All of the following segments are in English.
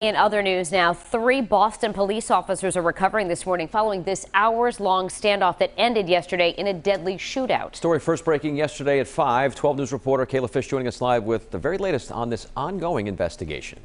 In other news now, 3 Boston police officers are recovering this morning following this hours-long standoff that ended yesterday in a deadly shootout. Story first breaking yesterday at 5. 12 News reporter Kayla Fish joining us live with the very latest on this ongoing investigation.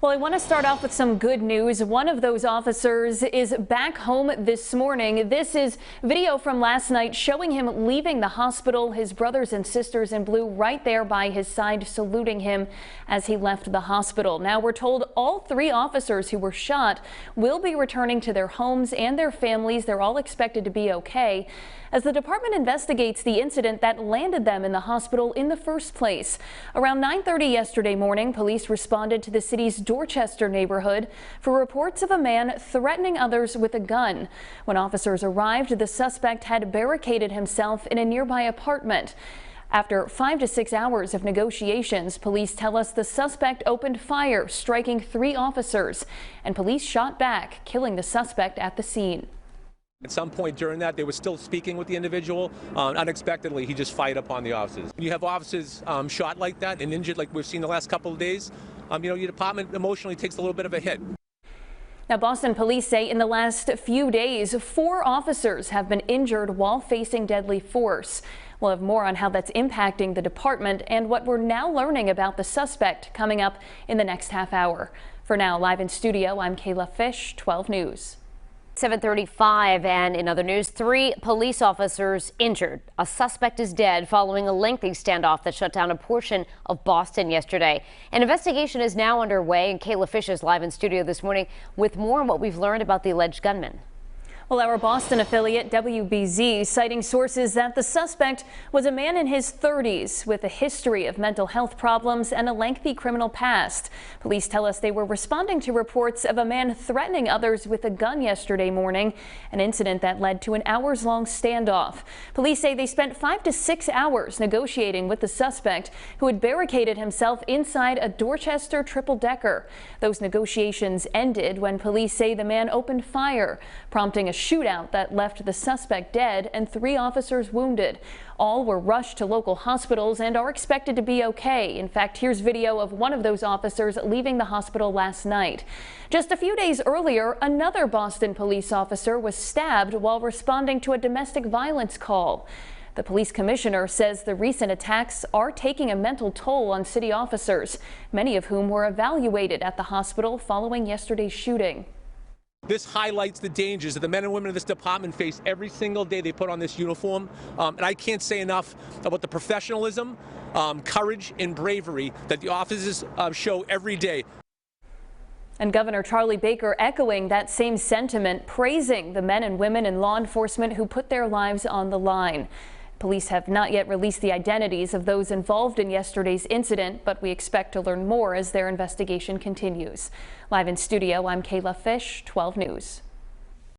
Well, I want to start off with some good news. One of those officers is back home this morning. This is video from last night showing him leaving the hospital. His brothers and sisters in blue right there by his side, saluting him as he left the hospital. Now we're told all 3 officers who were shot will be returning to their homes and their families. They're all expected to be okay as the department investigates the incident that landed them in the hospital in the first place. Around 9:30 yesterday morning, police responded to the city's Dorchester neighborhood for reports of a man threatening others with a gun. When officers arrived, the suspect had barricaded himself in a nearby apartment. After 5 to 6 hours of negotiations, police tell us the suspect opened fire, striking 3 officers, and police shot back, killing the suspect at the scene. At some point during that, they were still speaking with the individual. Unexpectedly, he just fired upon the officers. When you have officers shot like that and injured like we've seen the last couple of days, your department emotionally takes a little bit of a hit. Now, Boston police say in the last few days, 4 officers have been injured while facing deadly force. We'll have more on how that's impacting the department and what we're now learning about the suspect coming up in the next half hour. For now, live in studio, I'm Kayla Fish, 12 News. 7:35, and in other news, 3 police officers injured. A suspect is dead following a lengthy standoff that shut down a portion of Boston yesterday. An investigation is now underway, and Kayla Fish is live in studio this morning with more on what we've learned about the alleged gunman. Well, our Boston affiliate WBZ citing sources that the suspect was a man in his 30s with a history of mental health problems and a lengthy criminal past. Police tell us they were responding to reports of a man threatening others with a gun yesterday morning, an incident that led to an hours-long standoff. Police say they spent 5 to 6 hours negotiating with the suspect, who had barricaded himself inside a Dorchester triple-decker. Those negotiations ended when police say the man opened fire, prompting a shootout that left the suspect dead and 3 officers wounded. All were rushed to local hospitals and are expected to be okay. In fact, here's video of one of those officers leaving the hospital last night. Just a few days earlier, another Boston police officer was stabbed while responding to a domestic violence call. The police commissioner says the recent attacks are taking a mental toll on city officers, many of whom were evaluated at the hospital following yesterday's shooting. This highlights the dangers that the men and women of this department face every single day they put on this uniform. And I can't say enough about the professionalism, courage, and bravery that the officers show every day. And Governor Charlie Baker echoing that same sentiment, praising the men and women in law enforcement who put their lives on the line. Police have not yet released the identities of those involved in yesterday's incident, but we expect to learn more as their investigation continues. Live in studio, I'm Kayla Fish, 12 News.